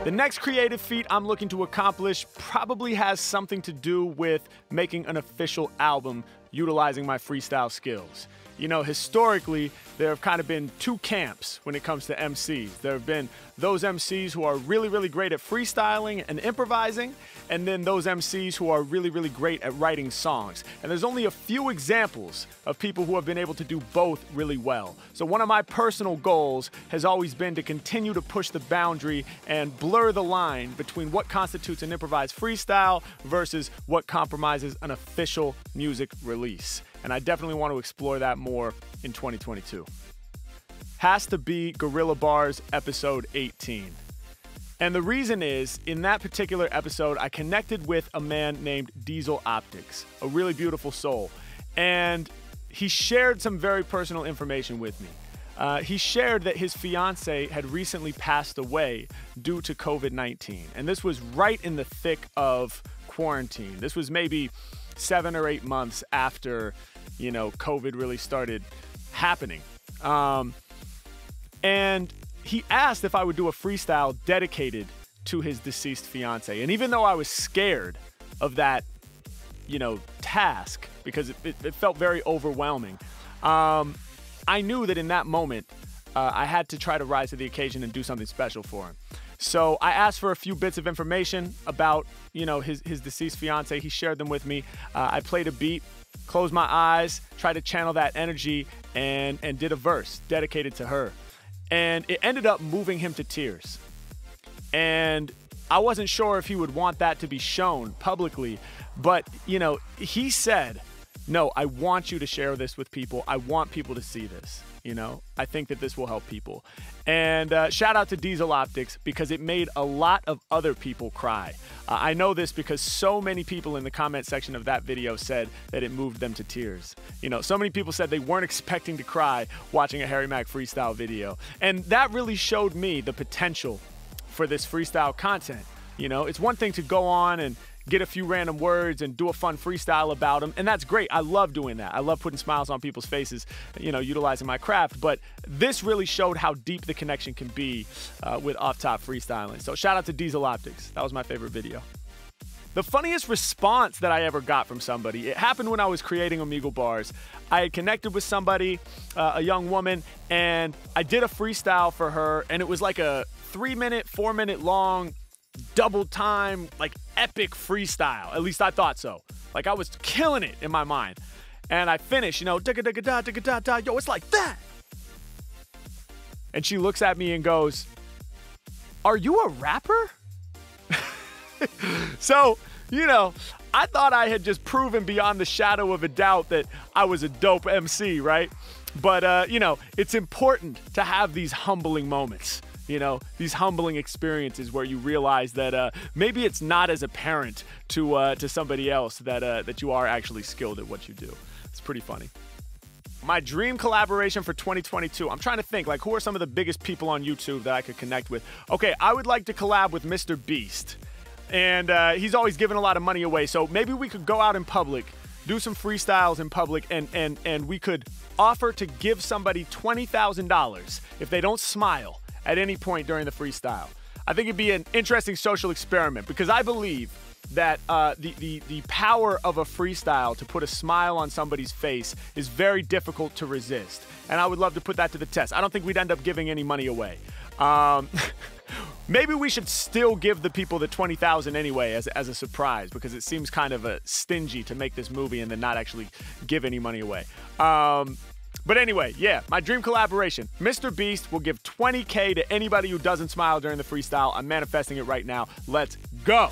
The next creative feat I'm looking to accomplish probably has something to do with making an official album utilizing my freestyle skills. You know, historically, there have kind of been two camps when it comes to MCs. There have been those MCs who are really, really great at freestyling and improvising, and then those MCs who are really, really great at writing songs. And there's only a few examples of people who have been able to do both really well. So one of my personal goals has always been to continue to push the boundary and blur the line between what constitutes an improvised freestyle versus what compromises an official music release. And I definitely want to explore that more in 2022. Has to be Gorilla Bars episode 18. And the reason is, in that particular episode, I connected with a man named Diesel Optics, a really beautiful soul. And he shared some very personal information with me. He shared that his fiance had recently passed away due to COVID-19. And this was right in the thick of quarantine. This was maybe 7 or 8 months after, you know, COVID really started happening. And he asked if I would do a freestyle dedicated to his deceased fiance. And even though I was scared of that, you know, task, because it felt very overwhelming, I knew that in that moment, I had to try to rise to the occasion and do something special for him. So I asked for a few bits of information about, you know, his deceased fiance. He shared them with me. I played a beat, closed my eyes, tried to channel that energy, and did a verse dedicated to her. And it ended up moving him to tears. And I wasn't sure if he would want that to be shown publicly, but, you know, he said, no, I want you to share this with people. I want people to see this. You know, I think that this will help people. And shout out to Diesel Optics, because it made a lot of other people cry. I know this because so many people in the comment section of that video said that it moved them to tears. You know, so many people said they weren't expecting to cry watching a Harry Mack freestyle video. And that really showed me the potential for this freestyle content. You know, it's one thing to go on and get a few random words and do a fun freestyle about them, and that's great. I love doing that. I love putting smiles on people's faces, you know, utilizing my craft, but this really showed how deep the connection can be with off-top freestyling. So shout out to Diesel Optics. That was my favorite video. The funniest response that I ever got from somebody, it happened when I was creating Omegle Bars. I had connected with somebody, a young woman, and I did a freestyle for her, and it was like a 3-minute, 4-minute long, double time, like epic freestyle. At least I thought so. Like I was killing it in my mind. And I finished, you know, da-ga-da-ga-da, yo, it's like that. And she looks at me and goes, are you a rapper? So, you know, I thought I had just proven beyond the shadow of a doubt that I was a dope MC, right? But, you know, it's important to have these humbling moments. You know, these humbling experiences where you realize that maybe it's not as apparent to somebody else that you are actually skilled at what you do. It's pretty funny. My dream collaboration for 2022. I'm trying to think, like, who are some of the biggest people on YouTube that I could connect with? Okay, I would like to collab with MrBeast. And he's always giving a lot of money away. So maybe we could go out in public, do some freestyles in public, and we could offer to give somebody $20,000 if they don't smile at any point during the freestyle. I think it'd be an interesting social experiment, because I believe that the power of a freestyle to put a smile on somebody's face is very difficult to resist. And I would love to put that to the test. I don't think we'd end up giving any money away. Maybe we should still give the people the $20,000 anyway as a surprise, because it seems kind of stingy to make this movie and then not actually give any money away. But anyway, yeah, my dream collaboration. MrBeast will give $20K to anybody who doesn't smile during the freestyle. I'm manifesting it right now. Let's go.